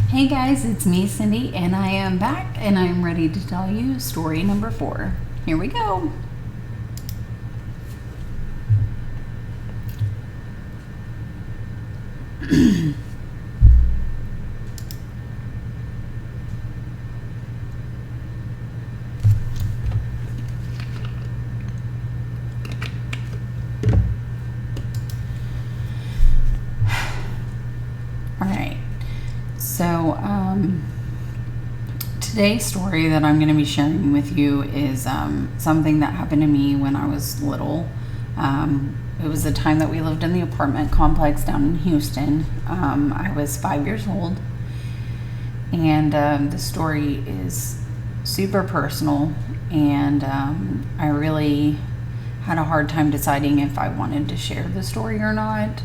Hey guys, it's me, Cindy, and I am back and I'm ready to tell you story number 4. Here we go. Alright, so today's story that I'm going to be sharing with you is something that happened to me when I was little. It was the time that we lived in the apartment complex down in Houston. I was 5 years old, and the story is super personal, and I really had a hard time deciding if I wanted to share the story or not.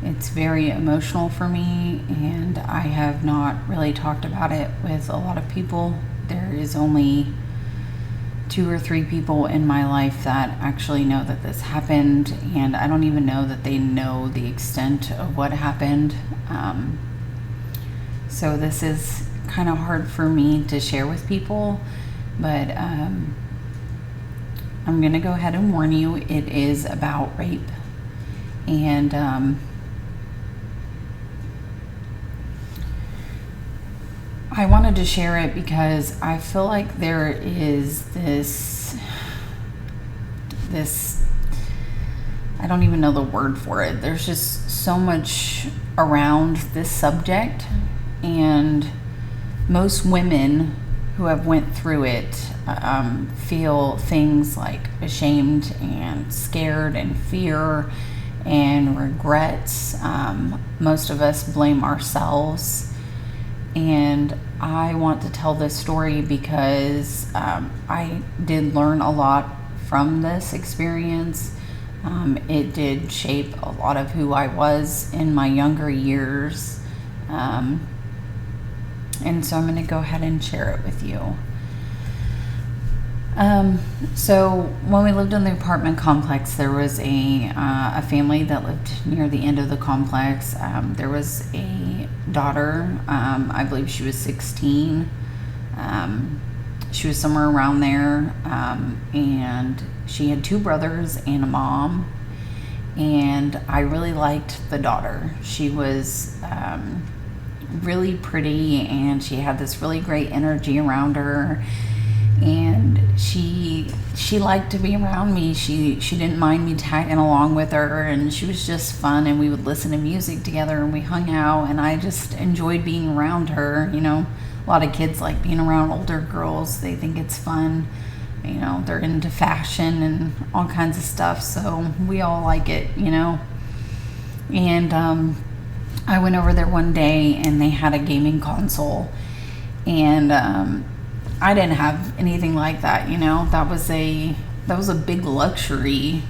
It's very emotional for me, and I have not really talked about it with a lot of people. There is only 2 or 3 people in my life that actually know that this happened, and I don't even know that they know the extent of what happened. So this is kind of hard for me to share with people, but I'm going to go ahead and warn you, it is about rape. And I wanted to share it because I feel like there is this, I don't even know the word for it. There's just so much around this subject, and most women who have went through it feel things like ashamed and scared and fear and regrets. Most of us blame ourselves. And I want to tell this story because I did learn a lot from this experience. It did shape a lot of who I was in my younger years. And so I'm going to go ahead and share it with you. So when we lived in the apartment complex, there was a family that lived near the end of the complex. There was a daughter. I believe she was 16. She was somewhere around there. And she had 2 brothers and a mom. And I really liked the daughter. She was really pretty, and she had this really great energy around her. And she liked to be around me. She didn't mind me tagging along with her, and she was just fun, and we would listen to music together, and we hung out, and I just enjoyed being around her. You know, a lot of kids like being around older girls. They think it's fun. You know, they're into fashion and all kinds of stuff, so we all like it, you know. And I went over there one day, and they had a gaming console, and I didn't have anything like that, you know. That was a big luxury,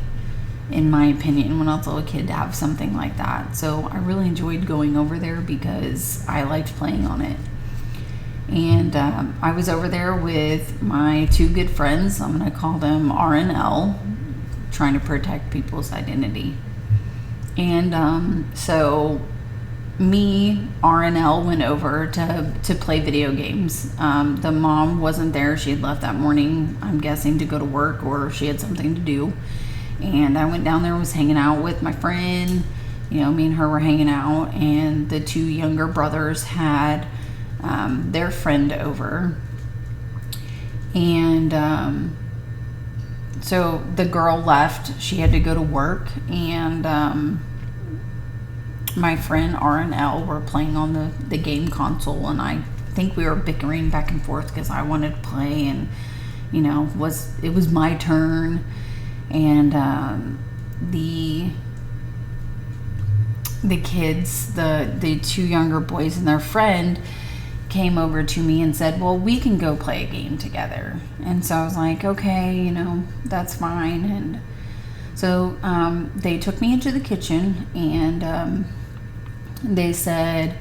in my opinion, when I was a little kid, to have something like that. So I really enjoyed going over there because I liked playing on it. And I was over there with my 2 good friends. I'm going to call them R and L, trying to protect people's identity. And so me, R and L went over to play video games. The mom wasn't there. She had left that morning, I'm guessing, to go to work, or she had something to do. And I went down there and was hanging out with my friend. You know, me and her were hanging out, and the 2 younger brothers had their friend over. And so the girl left. She had to go to work, and my friend R and L were playing on the game console, and I think we were bickering back and forth because I wanted to play, and you know, it was my turn. And the kids, the 2 younger boys and their friend, came over to me and said, well, we can go play a game together. And so I was like, okay, you know, that's fine. And so they took me into the kitchen, and they said,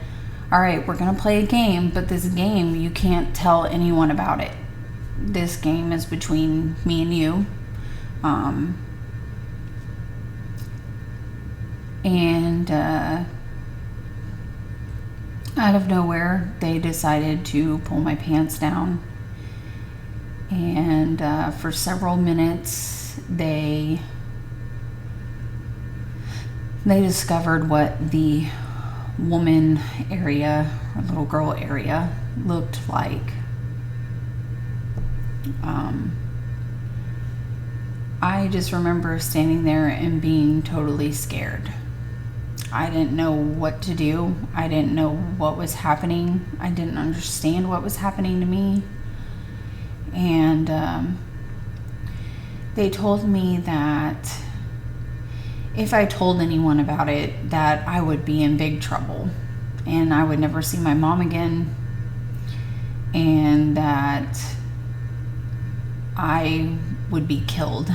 all right, we're going to play a game, but this game, you can't tell anyone about it. This game is between me and you. And Out of nowhere, they decided to pull my pants down. And for several minutes, they discovered what the woman area, or little girl area, looked like. I just remember standing there and being totally scared. I didn't know what to do. I didn't know what was happening. I didn't understand what was happening to me. And they told me that if I told anyone about it, that I would be in big trouble and I would never see my mom again, and that I would be killed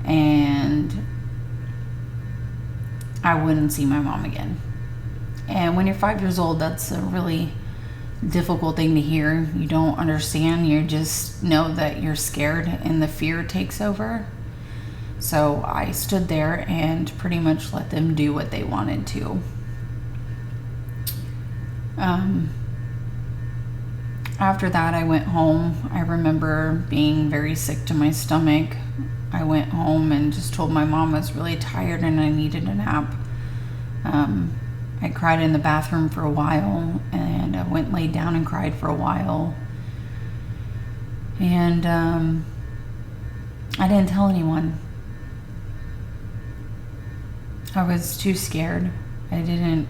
and I wouldn't see my mom again. And when you're 5 years old, that's a really difficult thing to hear. You don't understand. You just know that you're scared and the fear takes over. So I stood there and pretty much let them do what they wanted to. After that, I went home. I remember being very sick to my stomach. I went home and just told my mom I was really tired and I needed a nap. I cried in the bathroom for a while, and I went and laid down and cried for a while. And I didn't tell anyone. I was too scared. I didn't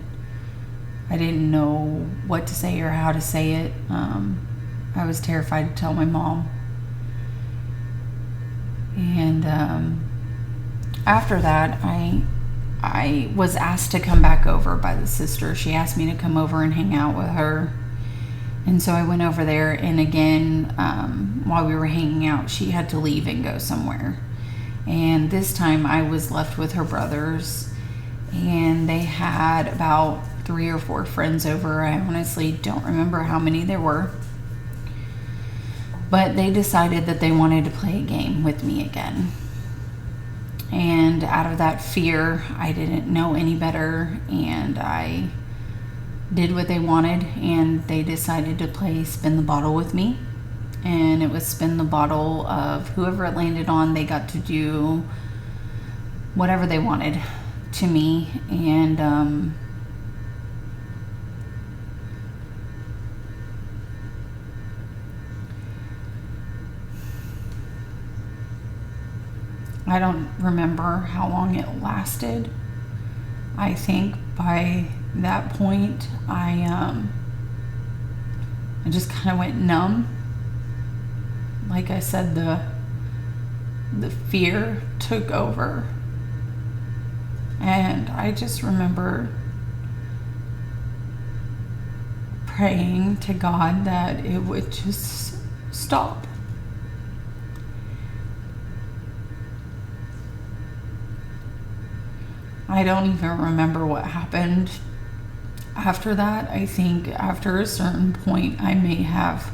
know what to say or how to say it. I was terrified to tell my mom. And after that, I was asked to come back over by the sister. She asked me to come over and hang out with her. And so I went over there, and again, while we were hanging out, she had to leave and go somewhere. And this time I was left with her brothers, and they had about 3 or 4 friends over. I honestly don't remember how many there were. But they decided that they wanted to play a game with me again. And out of that fear, I didn't know any better, and I did what they wanted, and they decided to play spin the bottle with me. And it was spin the bottle of whoever it landed on. They got to do whatever they wanted to me. And I don't remember how long it lasted. I think by that point, I just kind of went numb. Like I said, the fear took over. And I just remember praying to God that it would just stop. I don't even remember what happened after that. I think after a certain point, I may have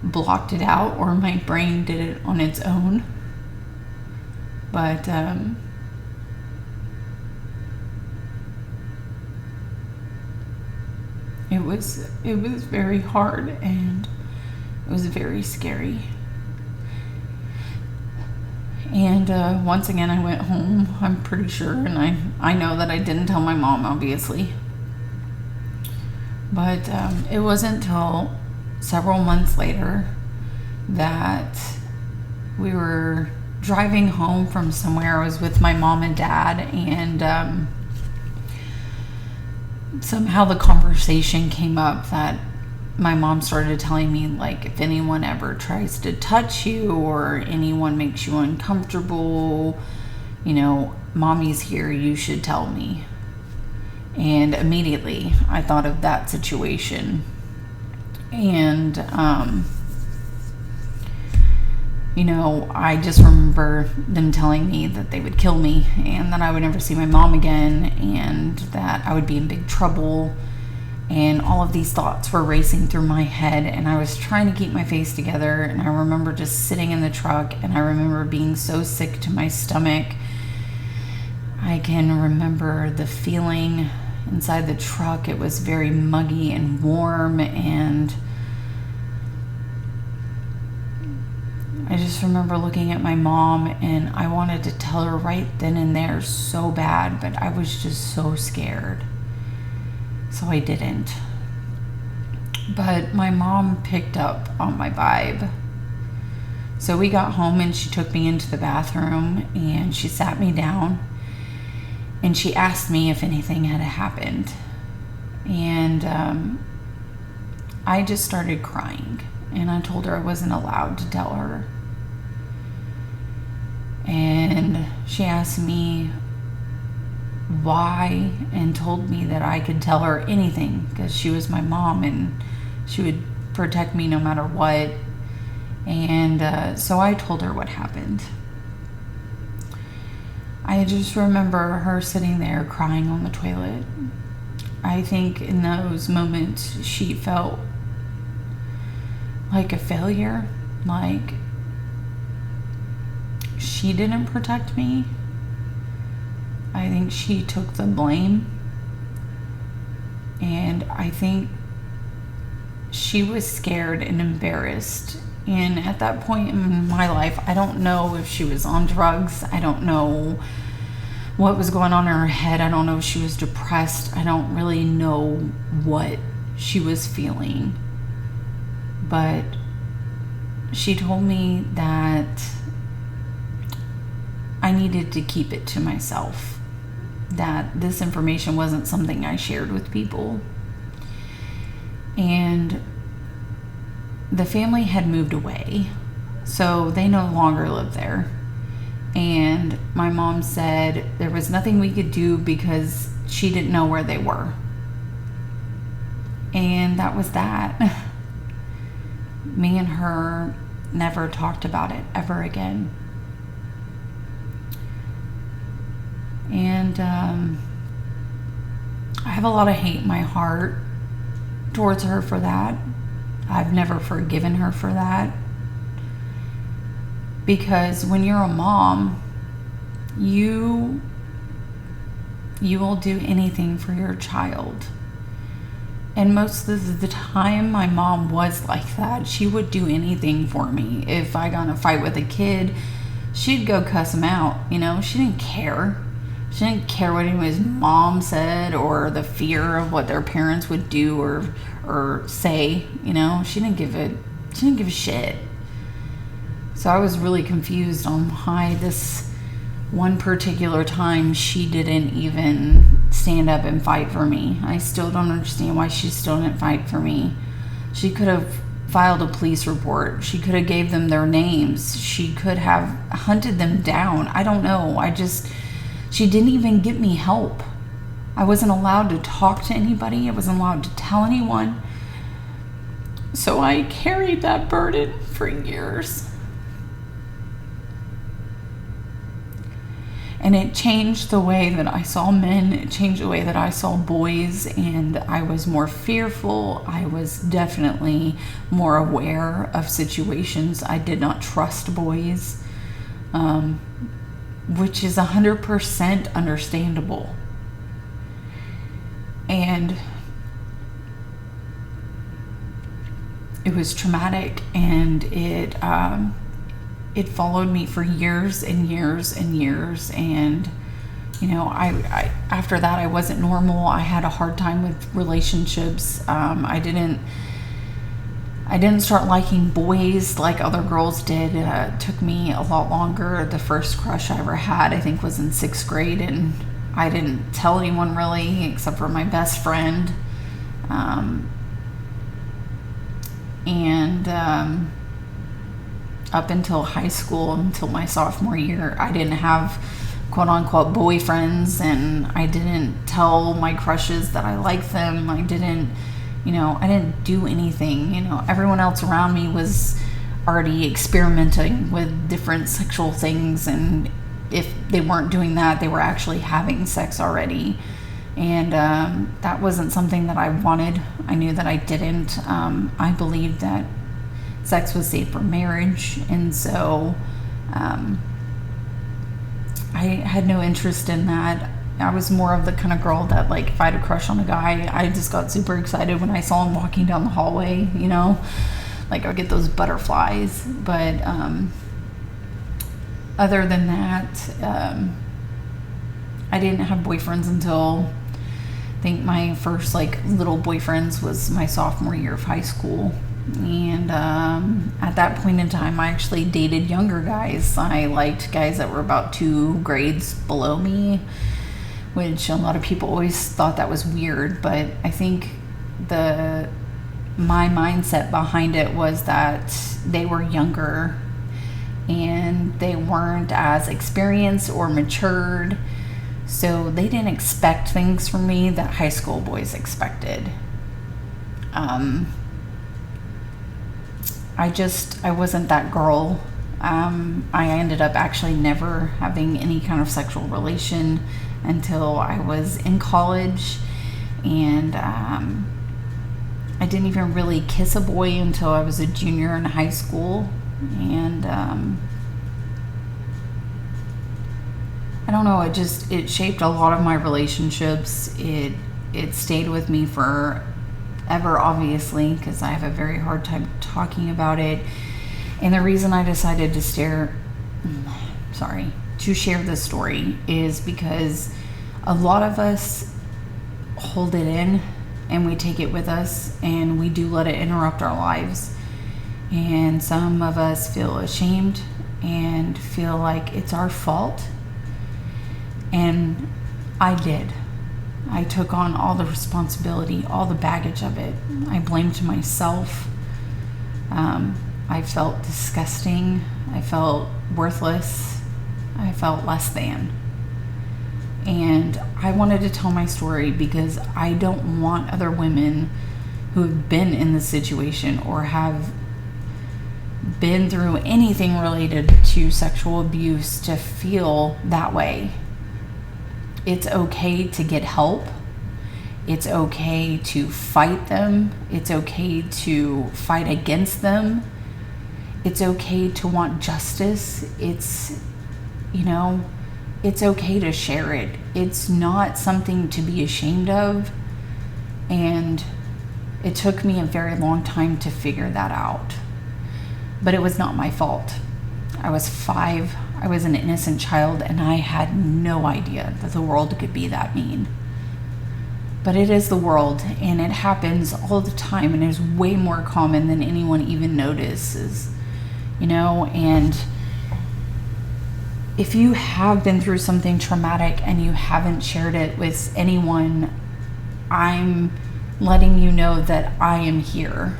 blocked it out, or my brain did it on its own. But it was very hard, and it was very scary. And once again, I went home, I'm pretty sure, and I know that I didn't tell my mom, obviously. But it wasn't until several months later that we were driving home from somewhere. I was with my mom and dad, and somehow the conversation came up that my mom started telling me, like, if anyone ever tries to touch you or anyone makes you uncomfortable, you know, mommy's here, you should tell me. And immediately I thought of that situation. And, you know, I just remember them telling me that they would kill me and that I would never see my mom again and that I would be in big trouble. And all of these thoughts were racing through my head, and I was trying to keep my face together. And I remember just sitting in the truck, and I remember being so sick to my stomach. I can remember the feeling inside the truck. It was very muggy and warm, and I just remember looking at my mom, and I wanted to tell her right then and there so bad, but I was just so scared. So I didn't. But my mom picked up on my vibe. So we got home and she took me into the bathroom and she sat me down and she asked me if anything had happened. And I just started crying, and I told her I wasn't allowed to tell her. And she asked me why and told me that I could tell her anything because she was my mom and she would protect me no matter what. And so I told her what happened. I just remember her sitting there crying on the toilet. I think in those moments she felt like a failure, like she didn't protect me. I think she took the blame, and I think she was scared and embarrassed. And at that point in my life, I don't know if she was on drugs. I don't know what was going on in her head. I don't know if she was depressed. I don't really know what she was feeling. But she told me that I needed to keep it to myself, that this information wasn't something I shared with people. And the family had moved away, so they no longer lived there. And my mom said there was nothing we could do because she didn't know where they were. And that was that. Me and her never talked about it ever again. And I have a lot of hate in my heart towards her for that. I've never forgiven her for that. Because when you're a mom, you will do anything for your child. And most of the time, my mom was like that. She would do anything for me. If I got in a fight with a kid, she'd go cuss him out. You know, she didn't care. She didn't care what anyone's mom said or the fear of what their parents would do or say. You know, she didn't give a shit. So I was really confused on why this one particular time she didn't even stand up and fight for me. I still don't understand why she still didn't fight for me. She could have filed a police report. She could have gave them their names. She could have hunted them down. I don't know. She didn't even get me help. I wasn't allowed to talk to anybody. I wasn't allowed to tell anyone. So I carried that burden for years. And it changed the way that I saw men. It changed the way that I saw boys. And I was more fearful. I was definitely more aware of situations. I did not trust boys, which is 100% understandable. And it was traumatic, and it followed me for years and years and years. And you know, I after that I wasn't normal. I had a hard time with relationships. I didn't start liking boys like other girls did. It took me a lot longer. The first crush I ever had, I think, was in 6th grade, and I didn't tell anyone really except for my best friend. Up until high school, until my sophomore year, I didn't have quote-unquote boyfriends, and I didn't tell my crushes that I liked them. I didn't do anything. You know, everyone else around me was already experimenting with different sexual things, and if they weren't doing that, they were actually having sex already. And that wasn't something that I wanted. I knew that I didn't. I believed that sex was safe for marriage, and so I had no interest in that. I was more of the kind of girl that, like, if I had a crush on a guy, I just got super excited when I saw him walking down the hallway, you know? Like, I would get those butterflies. But other than that, I didn't have boyfriends until, I think my first, like, little boyfriends was my sophomore year of high school. And at that point in time, I actually dated younger guys. I liked guys that were about 2 grades below me, which a lot of people always thought that was weird. But I think my mindset behind it was that they were younger and they weren't as experienced or matured. So they didn't expect things from me that high school boys expected. I wasn't that girl. I ended up actually never having any kind of sexual relation until I was in college. And I didn't even really kiss a boy until I was a junior in high school. And I don't know, it shaped a lot of my relationships. It stayed with me forever, obviously, because I have a very hard time talking about it. And the reason I decided to share this story is because a lot of us hold it in and we take it with us, and we do let it interrupt our lives. And some of us feel ashamed and feel like it's our fault. And I did. I took on all the responsibility, all the baggage of it. I blamed myself. I felt disgusting. I felt worthless. I felt less than. And I wanted to tell my story because I don't want other women who have been in this situation or have been through anything related to sexual abuse to feel that way. It's okay to get help. It's okay to fight them. It's okay to fight against them. It's okay to want justice. It's okay to share it. It's not something to be ashamed of. And it took me a very long time to figure that out. But it was not my fault. I was 5. I was an innocent child, and I had no idea that the world could be that mean. But it is the world, and it happens all the time, and is way more common than anyone even notices, and if you have been through something traumatic and you haven't shared it with anyone, I'm letting you know that I am here.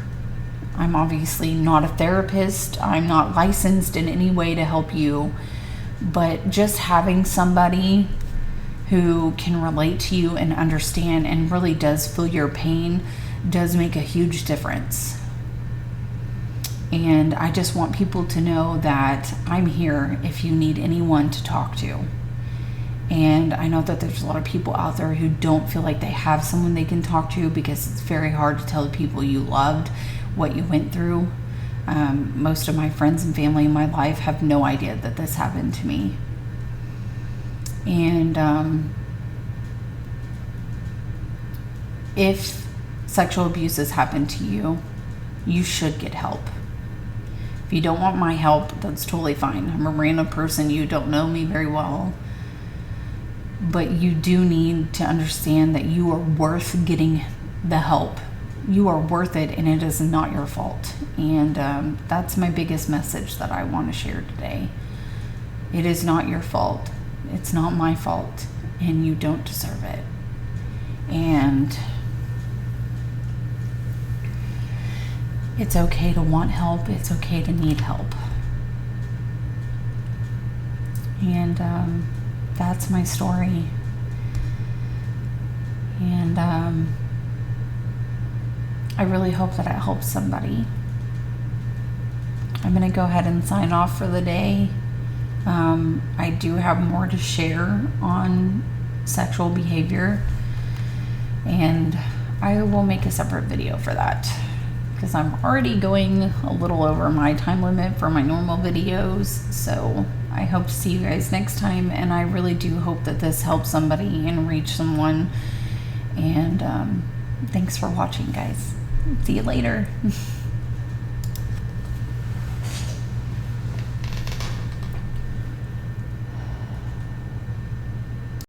I'm obviously not a therapist. I'm not licensed in any way to help you, but just having somebody who can relate to you and understand and really does feel your pain does make a huge difference. And I just want people to know that I'm here if you need anyone to talk to. And I know that there's a lot of people out there who don't feel like they have someone they can talk to because it's very hard to tell the people you loved what you went through. Most of my friends and family in my life have no idea that this happened to me. And if sexual abuse has happened to you, you should get help. If you don't want my help, that's totally fine. I'm a random person. You don't know me very well. But you do need to understand that you are worth getting the help. You are worth it, and it is not your fault. And that's my biggest message that I want to share today. It is not your fault. It's not my fault, and you don't deserve it. And it's okay to want help. It's okay to need help. And that's my story. And I really hope that it helps somebody. I'm going to go ahead and sign off for the day. I do have more to share on sexual behavior, and I will make a separate video for that because I'm already going a little over my time limit for my normal videos, so I hope to see you guys next time, and I really do hope that this helps somebody and reach someone. And thanks for watching, guys. See you later.